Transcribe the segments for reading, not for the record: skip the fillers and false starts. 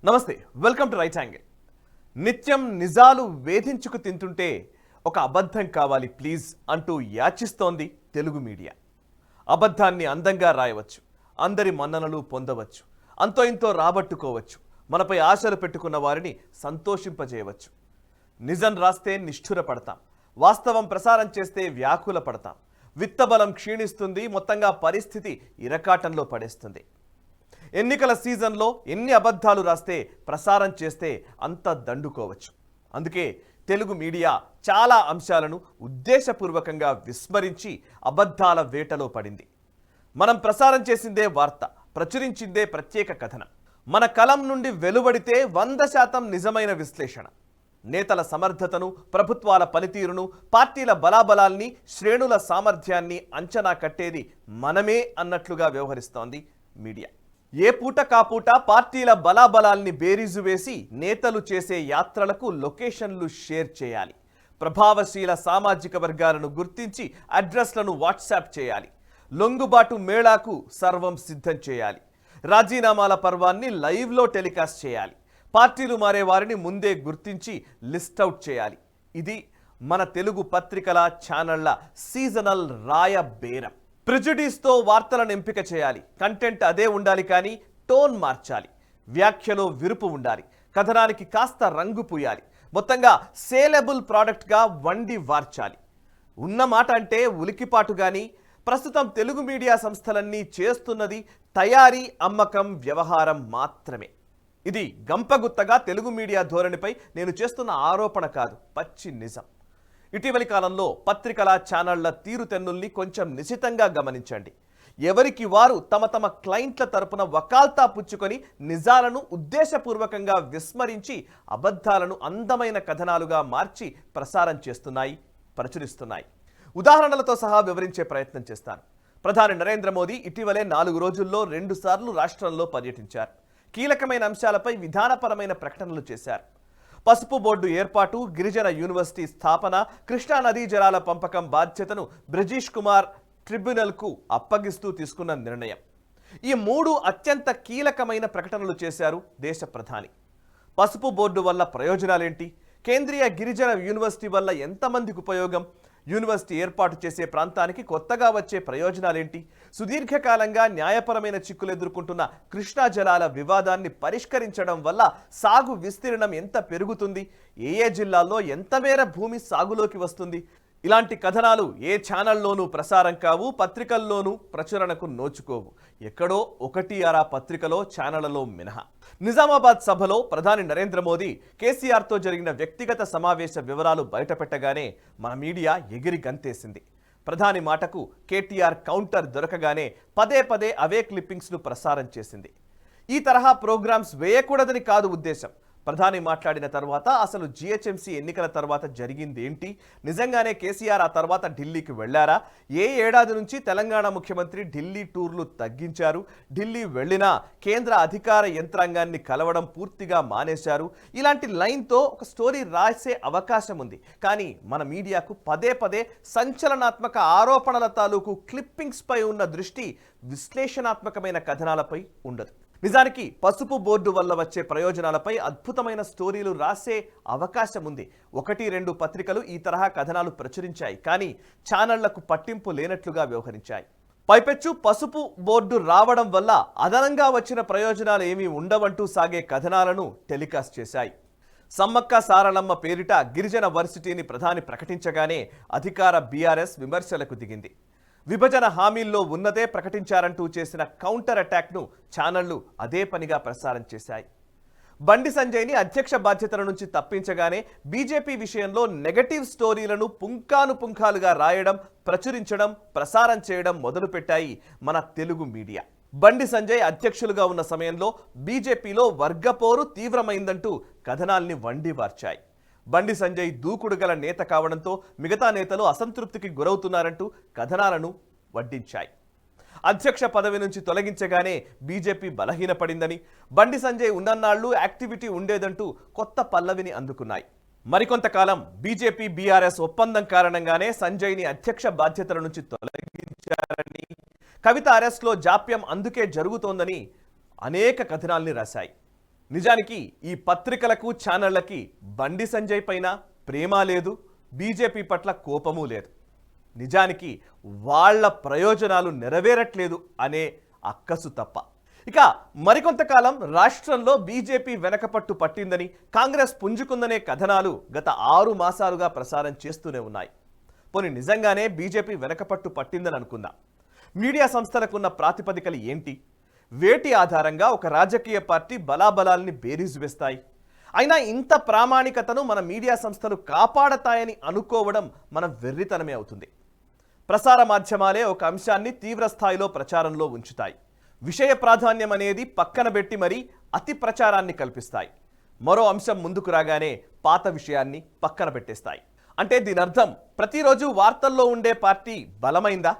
నమస్తే, welcome to right angle. నిత్యం నిజాలు వేధించుకు తింటుంటే ఒక అబద్ధం కావాలి ప్లీజ్ అంటూ యాచిస్తోంది తెలుగు మీడియా. అబద్ధాన్ని అందంగా రాయవచ్చు, అందరి మన్ననలు పొందవచ్చు, అంతో ఇంతో రాబట్టుకోవచ్చు, మనపై ఆశలు పెట్టుకున్న వారిని సంతోషింపజేయవచ్చు. నిజం రాస్తే నిష్ఠుర పడతాం, వాస్తవం ప్రసారం చేస్తే వ్యాకుల పడతాం. విత్తబలం క్షీణిస్తుంది, మొత్తంగా పరిస్థితి ఇరకాటంలో పడేస్తుంది. ఎన్నికల సీజన్లో ఎన్ని అబద్ధాలు రాస్తే ప్రసారం చేస్తే అంత దండుకోవచ్చు. అందుకే తెలుగు మీడియా చాలా అంశాలను ఉద్దేశపూర్వకంగా విస్మరించి అబద్ధాల వేటలో పడింది. మనం ప్రసారం చేసిందే వార్త, ప్రచురించిందే ప్రత్యేక కథనం. మన కలం నుండి వెలువడితే 100% నిజమైన విశ్లేషణ. నేతల సమర్థతను, ప్రభుత్వాల పనితీరును, పార్టీల బలాబలాల్ని, శ్రేణుల సామర్థ్యాన్ని అంచనా కట్టేది మనమే అన్నట్లుగా వ్యవహరిస్తోంది మీడియా. ఏ పూట కాపూట పార్టీల బలాబలాల్ని బేరీజు వేసి నేతలు చేసే యాత్రలకు లొకేషన్లు షేర్ చేయాలి. ప్రభావశీల సామాజిక వర్గాలను గుర్తించి అడ్రస్లను వాట్సాప్ చేయాలి. లొంగుబాటు మేళాకు సర్వం సిద్ధం చేయాలి. రాజీనామాల పర్వాన్ని లైవ్లో టెలికాస్ట్ చేయాలి. పార్టీలు మారే వారిని ముందే గుర్తించి లిస్ట్అవుట్ చేయాలి. ఇది మన తెలుగు పత్రికల ఛానళ్ల సీజనల్ రాయ బేరం. ప్రిజుడీస్తో వార్తలను ఎంపిక చేయాలి. కంటెంట్ అదే ఉండాలి, కానీ టోన్ మార్చాలి. వ్యాఖ్యలో విరుపు ఉండాలి, కథనానికి కాస్త రంగు పూయాలి. మొత్తంగా సేలబుల్ ప్రోడక్ట్గా వండి వార్చాలి. ఉన్నమాట అంటే ఉలికిపాటు. కానీ ప్రస్తుతం తెలుగు మీడియా సంస్థలన్నీ చేస్తున్నది తయారీ, అమ్మకం, వ్యవహారం మాత్రమే. ఇది గంపగుత్తగా తెలుగు మీడియా ధోరణిపై నేను చేస్తున్న ఆరోపణ కాదు, పచ్చి నిజం. ఇటీవలి కాలంలో పత్రికల ఛానళ్ల తీరుతెన్నుల్ని కొంచెం నిశితంగా గమనించండి. ఎవరికి వారు తమ తమ క్లయింట్ల తరపున వకాల్తా పుచ్చుకొని నిజాలను ఉద్దేశపూర్వకంగా విస్మరించి అబద్ధాలను అందమైన కథనాలుగా మార్చి ప్రసారం చేస్తున్నాయి, ప్రచురిస్తున్నాయి. ఉదాహరణలతో సహా వివరించే ప్రయత్నం చేస్తాను. ప్రధాని నరేంద్ర మోదీ ఇటీవలే 4 రోజుల్లో 2 సార్లు రాష్ట్రంలో పర్యటించారు. కీలకమైన అంశాలపై విధానపరమైన ప్రకటనలు చేశారు. పసుపు బోర్డు ఏర్పాటు, గిరిజన యూనివర్సిటీ స్థాపన, కృష్ణా నదీ జలాల పంపకం బాధ్యతను బ్రిజేష్ కుమార్ ట్రిబ్యునల్కు అప్పగిస్తూ తీసుకున్న నిర్ణయం. ఈ 3 అత్యంత కీలకమైన ప్రకటనలు చేశారు దేశ ప్రధాని. పసుపు బోర్డు వల్ల ప్రయోజనాలేంటి? కేంద్రీయ గిరిజన యూనివర్సిటీ వల్ల ఎంతమందికి ఉపయోగం? యూనివర్సిటీ ఏర్పాటు చేసే ప్రాంతానికి కొత్తగా వచ్చే ప్రయోజనాలేంటి? సుదీర్ఘకాలంగా న్యాయపరమైన చిక్కులు ఎదుర్కొంటున్న కృష్ణా జలాల వివాదాన్ని పరిష్కరించడం వల్ల సాగు విస్తీర్ణం ఎంత పెరుగుతుంది? ఏ జిల్లాల్లో ఎంత మేర భూమి సాగులోకి వస్తుంది? ఇలాంటి కథనాలు ఏ ఛానల్లోనూ ప్రసారం కావు, పత్రికల్లోనూ ప్రచురణకు నోచుకోవు. ఎక్కడో 1-6 పత్రికలో, ఛానళ్లలో మినహా. నిజామాబాద్ సభలో ప్రధాని నరేంద్ర మోదీ కేసీఆర్తో జరిగిన వ్యక్తిగత సమావేశ వివరాలు బయటపెట్టగానే మన మీడియా ఎగిరి గంతేసింది. ప్రధాని మాటకు కేటీఆర్ కౌంటర్ దొరకగానే పదే అవే క్లిప్పింగ్స్ను ప్రసారం చేసింది. ఈ తరహా ప్రోగ్రామ్స్ వేయకూడదని కాదు ఉద్దేశం. ప్రధాని మాట్లాడిన తర్వాత అసలు జిహెచ్ఎంసీ ఎన్నికల తర్వాత జరిగింది ఏంటి? నిజంగానే కేసీఆర్ ఆ తర్వాత ఢిల్లీకి వెళ్లారా? ఏ ఏడాది నుంచి తెలంగాణ ముఖ్యమంత్రి ఢిల్లీ టూర్లు తగ్గించారు? ఢిల్లీ వెళ్ళినా కేంద్ర అధికార యంత్రాంగాన్ని కలవడం పూర్తిగా మానేశారు. ఇలాంటి లైన్తో ఒక స్టోరీ రాసే అవకాశం ఉంది. కానీ మన మీడియాకు పదే సంచలనాత్మక ఆరోపణల తాలూకు క్లిప్పింగ్స్పై ఉన్న దృష్టి విశ్లేషణాత్మకమైన కథనాలపై ఉండదు. నిజానికి పసుపు బోర్డు వల్ల వచ్చే ప్రయోజనాలపై అద్భుతమైన స్టోరీలు రాసే అవకాశం ఉంది. 1-2 పత్రికలు ఈ తరహా కథనాలు ప్రచురించాయి, కానీ ఛానళ్లకు పట్టింపు లేనట్లుగా వ్యవహరించాయి. పైపెచ్చు పసుపు బోర్డు రావడం వల్ల అదనంగా వచ్చిన ప్రయోజనాలు ఏమీ ఉండవంటూ సాగే కథనాలను టెలికాస్ట్ చేశాయి. సమ్మక్క సారలమ్మ పేరిట గిరిజన వర్సిటీని ప్రధాని ప్రకటించగానే అధికార బీఆర్ఎస్ విమర్శలకు దిగింది. విభజన హామీల్లో ఉన్నదే ప్రకటించారంటూ చేసిన కౌంటర్ అటాక్ను ఛానళ్లు అదే పనిగా ప్రసారం చేశాయి. బండి సంజయ్ని అధ్యక్ష బాధ్యతల నుంచి తప్పించగానే బీజేపీ విషయంలో నెగటివ్ స్టోరీలను పుంఖానుపుంఖాలుగా రాయడం, ప్రచురించడం, ప్రసారం చేయడం మొదలుపెట్టాయి మన తెలుగు మీడియా. బండి సంజయ్ అధ్యక్షులుగా ఉన్న సమయంలో బీజేపీలో వర్గపోరు తీవ్రమైందంటూ కథనాల్ని వండి వార్చాయి. బండి సంజయ్ దూకుడు గల నేత కావడంతో మిగతా నేతలు అసంతృప్తికి గురవుతున్నారంటూ కథనాలను వడ్డించాయి. అధ్యక్ష పదవి నుంచి తొలగించగానే బీజేపీ బలహీనపడిందని, బండి సంజయ్ ఉన్నన్నాళ్లు యాక్టివిటీ ఉండేదంటూ కొత్త పల్లవిని అందుకున్నాయి. మరికొంతకాలం బీజేపీ బీఆర్ఎస్ ఒప్పందం కారణంగానే సంజయ్ని అధ్యక్ష బాధ్యతల నుంచి తొలగించారని, కవిత అరెస్ట్లో జాప్యం అందుకే జరుగుతోందని అనేక కథనాల్ని రాశాయి. నిజానికి ఈ పత్రికలకు ఛానళ్లకి బండి సంజయ్ పైన ప్రేమ లేదు, బీజేపీ పట్ల కోపము లేదు. నిజానికి వాళ్ళ ప్రయోజనాలు నెరవేరట్లేదు అనే అక్కసు తప్ప. ఇక మరికొంతకాలం రాష్ట్రంలో బీజేపీ వెనకపట్టు పట్టిందని, కాంగ్రెస్ పుంజుకుందనే కథనాలు గత 6 మాసాలుగా ప్రసారం చేస్తూనే ఉన్నాయి. పోనీ నిజంగానే బీజేపీ వెనకపట్టు పట్టిందని అనుకుందాం. మీడియా సంస్థలకున్న ప్రాతిపదికలు ఏంటి? వేటి ఆధారంగా ఒక రాజకీయ పార్టీ బలాబలాల్ని బేరీజు వేస్తాయి? అయినా ఇంత ప్రామాణికతను మన మీడియా సంస్థలు కాపాడతాయని అనుకోవడం మన వెర్రితనమే అవుతుంది. ప్రసార మాధ్యమాలే ఒక అంశాన్ని తీవ్ర స్థాయిలో ప్రచారంలో ఉంచుతాయి. విషయ ప్రాధాన్యం అనేది పక్కన పెట్టి మరీ అతి ప్రచారాన్ని కల్పిస్తాయి. మరో అంశం ముందుకు రాగానే పాత విషయాన్ని పక్కన పెట్టేస్తాయి. అంటే దీని అర్థం ప్రతిరోజు వార్తల్లో ఉండే పార్టీ బలమైందా?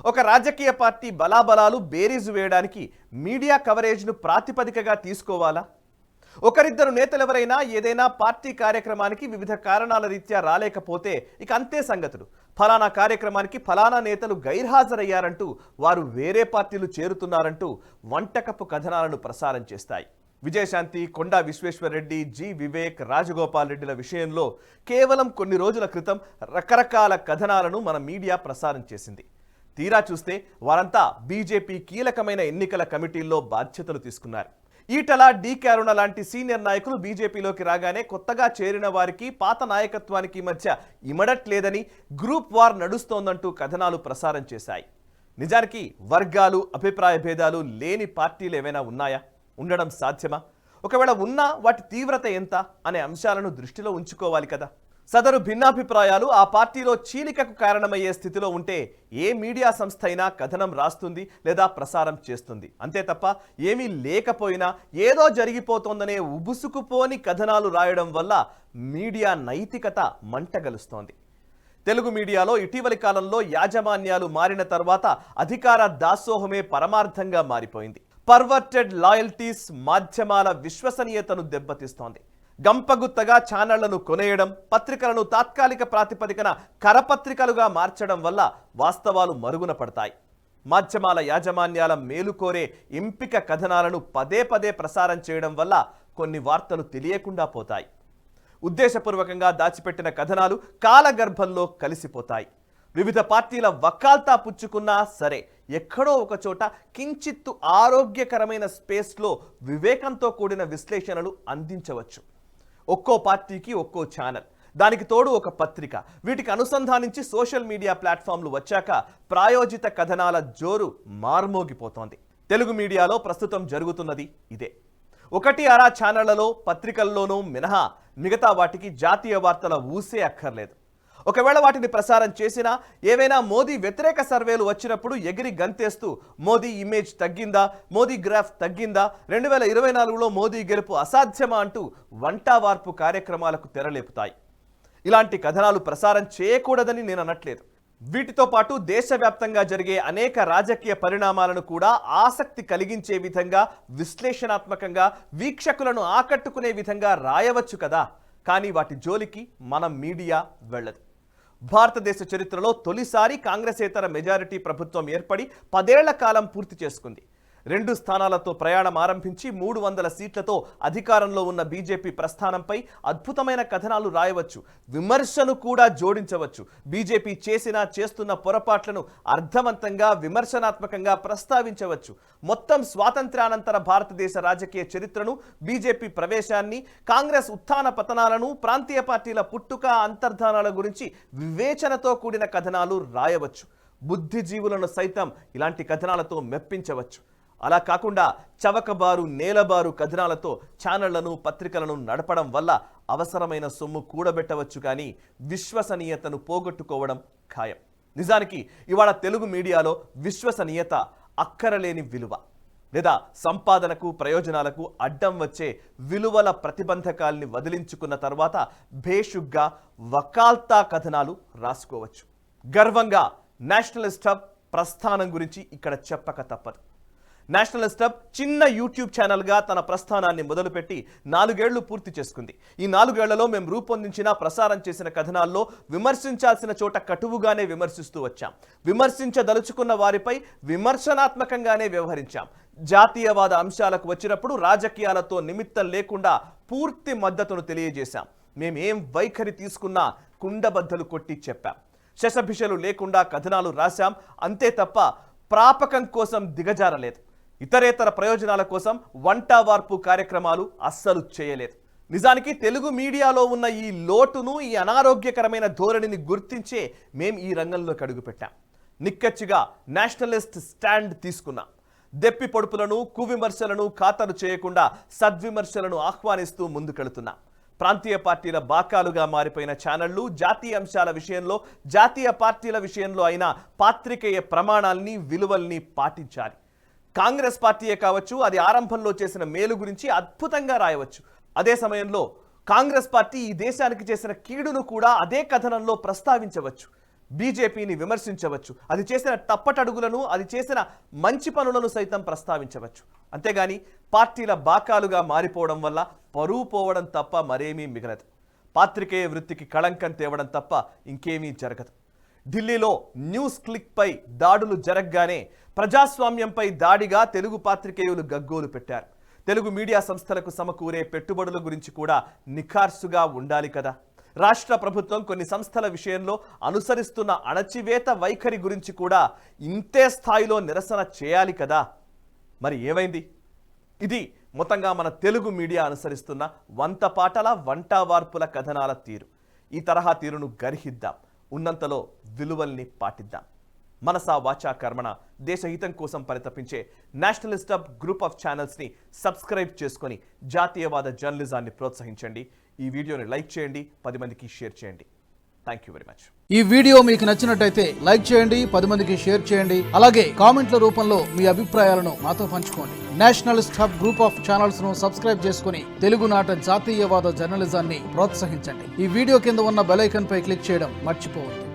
ఒక రాజకీయ పార్టీ బలాబలాలు బేరీజు వేయడానికి మీడియా కవరేజ్ను ప్రాతిపదికగా తీసుకోవాలా? ఒకరిద్దరు నేతలెవరైనా ఏదైనా పార్టీ కార్యక్రమానికి వివిధ కారణాల రీత్యా రాలేకపోతే ఇక అంతే సంగతులు. ఫలానా కార్యక్రమానికి ఫలానా నేతలు గైర్హాజరయ్యారంటూ, వారు వేరే పార్టీలు చేరుతున్నారంటూ వంటకపు కథనాలను ప్రసారం చేస్తాయి. విజయశాంతి, కొండా విశ్వేశ్వరరెడ్డి, జి వివేక్, రాజగోపాల్ రెడ్డిల విషయంలో కేవలం కొన్ని రోజుల క్రితం రకరకాల కథనాలను మన మీడియా ప్రసారం చేసింది. తీరా చూస్తే వారంతా బీజేపీ కీలకమైన ఎన్నికల కమిటీల్లో బాధ్యతలు తీసుకున్నారు. ఈటల, డీకే అరుణ లాంటి సీనియర్ నాయకులు బీజేపీలోకి రాగానే కొత్తగా చేరిన వారికి పాత నాయకత్వానికి మధ్య ఇమడట్లేదని, గ్రూప్ వార్ నడుస్తోందంటూ కథనాలు ప్రసారం చేశాయి. నిజానికి వర్గాలు, అభిప్రాయ భేదాలు లేని పార్టీలు ఏవైనా ఉన్నాయా? ఉండడం సాధ్యమా? ఒకవేళ ఉన్నా వాటి తీవ్రత ఎంత అనే అంశాలను దృష్టిలో ఉంచుకోవాలి కదా. సదరు భిన్నాభిప్రాయాలు ఆ పార్టీలో చీలికకు కారణమయ్యే స్థితిలో ఉంటే ఏ మీడియా సంస్థ అయినా కథనం రాస్తుంది లేదా ప్రసారం చేస్తుంది. అంతే తప్ప ఏమీ లేకపోయినా ఏదో జరిగిపోతోందనే ఉబుసుకుపోని కథనాలు రాయడం వల్ల మీడియా నైతికత మంటగలుస్తోంది. తెలుగు మీడియాలో ఇటీవలి కాలంలో యాజమాన్యాలు మారిన తర్వాత అధికార దాసోహమే పరమార్థంగా మారిపోయింది. పర్వర్టెడ్ లాయల్టీస్ మాధ్యమాల విశ్వసనీయతను దెబ్బతీస్తోంది. గంపగుత్తగా ఛానళ్లను కొనేయడం, పత్రికలను తాత్కాలిక ప్రాతిపదికన కరపత్రికలుగా మార్చడం వల్ల వాస్తవాలు మరుగున పడతాయి. మాధ్యమాల యాజమాన్యాల మేలుకోరే ఎంపిక కథనాలను పదే పదే ప్రసారం చేయడం వల్ల కొన్ని వార్తలు తెలియకుండా పోతాయి. ఉద్దేశపూర్వకంగా దాచిపెట్టిన కథనాలు కాలగర్భంలో కలిసిపోతాయి. వివిధ పార్టీల వకాల్తా పుచ్చుకున్నా సరే ఎక్కడో ఒక చోట కించిత్తు ఆరోగ్యకరమైన స్పేస్లో వివేకంతో కూడిన విశ్లేషణలు అందించవచ్చు. ఒక్కో పార్టీకి ఒక్కో ఛానల్, దానికి తోడు ఒక పత్రిక, వీటికి అనుసంధానించి సోషల్ మీడియా ప్లాట్ఫామ్లు వచ్చాక ప్రాయోజిత కథనాల జోరు మార్మోగిపోతోంది. తెలుగు మీడియాలో ప్రస్తుతం జరుగుతున్నది ఇదే. ఒకటి అరా ఛానళ్లలో, పత్రికల్లోనూ మినహా మిగతా వాటికి జాతీయ వార్తల ఊసే అక్కర్లేదు. ఒకవేళ వాటిని ప్రసారం చేసినా ఏవైనా మోదీ వ్యతిరేక సర్వేలు వచ్చినప్పుడు ఎగిరి గంతేస్తూ మోదీ ఇమేజ్ తగ్గిందా, మోదీ గ్రాఫ్ తగ్గిందా, 2024లో మోదీ గెలుపు అసాధ్యమా అంటూ వంటావార్పు కార్యక్రమాలకు తెరలేపుతాయి. ఇలాంటి కథనాలు ప్రసారం చేయకూడదని నేను అనట్లేదు. వీటితో పాటు దేశవ్యాప్తంగా జరిగే అనేక రాజకీయ పరిణామాలను కూడా ఆసక్తి కలిగించే విధంగా, విశ్లేషణాత్మకంగా, వీక్షకులను ఆకట్టుకునే విధంగా రాయవచ్చు కదా. కానీ వాటి జోలికి మన మీడియా వెళ్ళదు. భారతదేశ చరిత్రలో తొలిసారి కాంగ్రెసేతర మెజారిటీ ప్రభుత్వం ఏర్పడి 10 ఏళ్ల కాలం పూర్తి చేసుకుంది. 2 స్థానాలతో ప్రయాణం ఆరంభించి 300 సీట్లతో అధికారంలో ఉన్న బీజేపీ ప్రస్థానంపై అద్భుతమైన కథనాలు రాయవచ్చు, విమర్శను కూడా జోడించవచ్చు. బీజేపీ చేస్తున్న పొరపాట్లను అర్థవంతంగా, విమర్శనాత్మకంగా ప్రస్తావించవచ్చు. మొత్తం స్వాతంత్ర్యానంతర భారతదేశ రాజకీయ చరిత్రను, బీజేపీ ప్రవేశాన్ని, కాంగ్రెస్ ఉత్థాన పతనాలను, ప్రాంతీయ పార్టీల పుట్టుక, అంతర్ధానాల గురించి వివేచనతో కూడిన కథనాలు రాయవచ్చు. బుద్ధిజీవులను సైతం ఇలాంటి కథనాలతో మెప్పించవచ్చు. అలా కాకుండా చవకబారు, నేలబారు కథనాలతో ఛానళ్లను, పత్రికలను నడపడం వల్ల అవసరమైన సొమ్ము కూడబెట్టవచ్చు, కానీ విశ్వసనీయతను పోగొట్టుకోవడం ఖాయం. నిజానికి ఇవాళ తెలుగు మీడియాలో విశ్వసనీయత అక్కరలేని విలువ, లేదా సంపాదనకు, ప్రయోజనాలకు అడ్డం వచ్చే విలువల ప్రతిబంధకాల్ని వదిలించుకున్న తర్వాత భేషుగ్గా వకాల్తా కథనాలు రాసుకోవచ్చు. గర్వంగా నేషనలిస్ట్ హబ్ ప్రస్థానం గురించి ఇక్కడ చెప్పక తప్పదు. నేషనలిస్ట్ హబ్ చిన్న యూట్యూబ్ ఛానల్గా తన ప్రస్థానాన్ని మొదలుపెట్టి 4 ఏళ్లు పూర్తి చేసుకుంది. ఈ 4 ఏళ్లలో మేము రూపొందించిన ప్రసారం చేసిన కథనాల్లో విమర్శించాల్సిన చోట కటువుగానే విమర్శిస్తూ వచ్చాం. విమర్శించదలుచుకున్న వారిపై విమర్శనాత్మకంగానే వ్యవహరించాం. జాతీయవాద అంశాలకు వచ్చినప్పుడు రాజకీయాలతో నిమిత్తం లేకుండా పూర్తి మద్దతును తెలియజేశాం. మేమేం వైఖరి తీసుకున్నా కుండబద్దలు కొట్టి చెప్పాం. శశభిషలు లేకుండా కథనాలు రాశాం. అంతే తప్ప ప్రాపకం కోసం దిగజారలేదు. ఇతరేతర ప్రయోజనాల కోసం వంటవార్పు కార్యక్రమాలు అస్సలు చేయలేదు. నిజానికి తెలుగు మీడియాలో ఉన్న ఈ లోటును, ఈ అనారోగ్యకరమైన ధోరణిని గుర్తించే మేం ఈ రంగంలోకి అడుగుపెట్టాం. నిక్కచ్చిగా నేషనలిస్ట్ స్టాండ్ తీసుకున్నాం. దెప్పి పొడుపులను, కువిమర్శలను ఖాతరు చేయకుండా సద్విమర్శలను ఆహ్వానిస్తూ ముందుకెళుతున్నాం. ప్రాంతీయ పార్టీల బాకాలుగా మారిపోయిన ఛానళ్లు జాతీయ అంశాల విషయంలో, జాతీయ పార్టీల విషయంలో అయినా పాత్రికేయ ప్రమాణాల్ని, విలువల్ని పాటించాలి. కాంగ్రెస్ పార్టీయే కావచ్చు, అది ఆరంభంలో చేసిన మేలు గురించి అద్భుతంగా రాయవచ్చు. అదే సమయంలో కాంగ్రెస్ పార్టీ ఈ దేశానికి చేసిన కీడును కూడా అదే కథనంలో ప్రస్తావించవచ్చు. బీజేపీని విమర్శించవచ్చు. అది చేసిన తప్పటడుగులను, అది చేసిన మంచి పనులను సైతం ప్రస్తావించవచ్చు. అంతేగాని పార్టీల బాకాలుగా మారిపోవడం వల్ల పరువు పోవడం తప్ప మరేమీ మిగలదు. పాత్రికేయ వృత్తికి కళంకం తేవడం తప్ప ఇంకేమీ జరగదు. ఢిల్లీలో న్యూస్ క్లిక్పై దాడులు జరగగానే ప్రజాస్వామ్యంపై దాడిగా తెలుగు పాత్రికేయులు గగ్గోలు పెట్టారు. తెలుగు మీడియా సంస్థలకు సమకూరే పెట్టుబడుల గురించి కూడా నిఖార్సుగా ఉండాలి కదా. రాష్ట్ర ప్రభుత్వం కొన్ని సంస్థల విషయంలో అనుసరిస్తున్న అణచివేత వైఖరి గురించి కూడా ఇంతే స్థాయిలో నిరసన చేయాలి కదా. మరి ఏమైంది? ఇది మొత్తంగా మన తెలుగు మీడియా అనుసరిస్తున్న వంటపాటల, వంటవార్పుల కథనాల తీరు. ఈ తరహా తీరును గర్హిద్దాం. ఉన్నంతలో విలువల్ని పాటిద్దాం. మనసా వాచా కర్మణ దేశహితం కోసం పరితపించే నేషనలిస్ట్ హబ్ గ్రూప్ ఆఫ్ ఛానల్స్ని సబ్స్క్రైబ్ చేసుకొని జాతీయవాద జర్నలిజాన్ని ప్రోత్సహించండి. ఈ వీడియోని లైక్ చేయండి, 10 మందికి షేర్ చేయండి. Thank you very much. ఈ వీడియో మీకు నచ్చినట్టయితే లైక్ చేయండి, 10 మందికి షేర్ చేయండి. అలాగే కామెంట్ల రూపంలో మీ అభిప్రాయాలను మాతో పంచుకోండి. Nationalist hub group of channels ను సబ్స్క్రైబ్ చేసుకుని తెలుగునాట జాతీయవాద జర్నలిజాన్ని ప్రోత్సహించండి. ఈ వీడియో కింద ఉన్న బెల్ ఐకాన్ పై క్లిక్ చేయడం మర్చిపోవద్దు.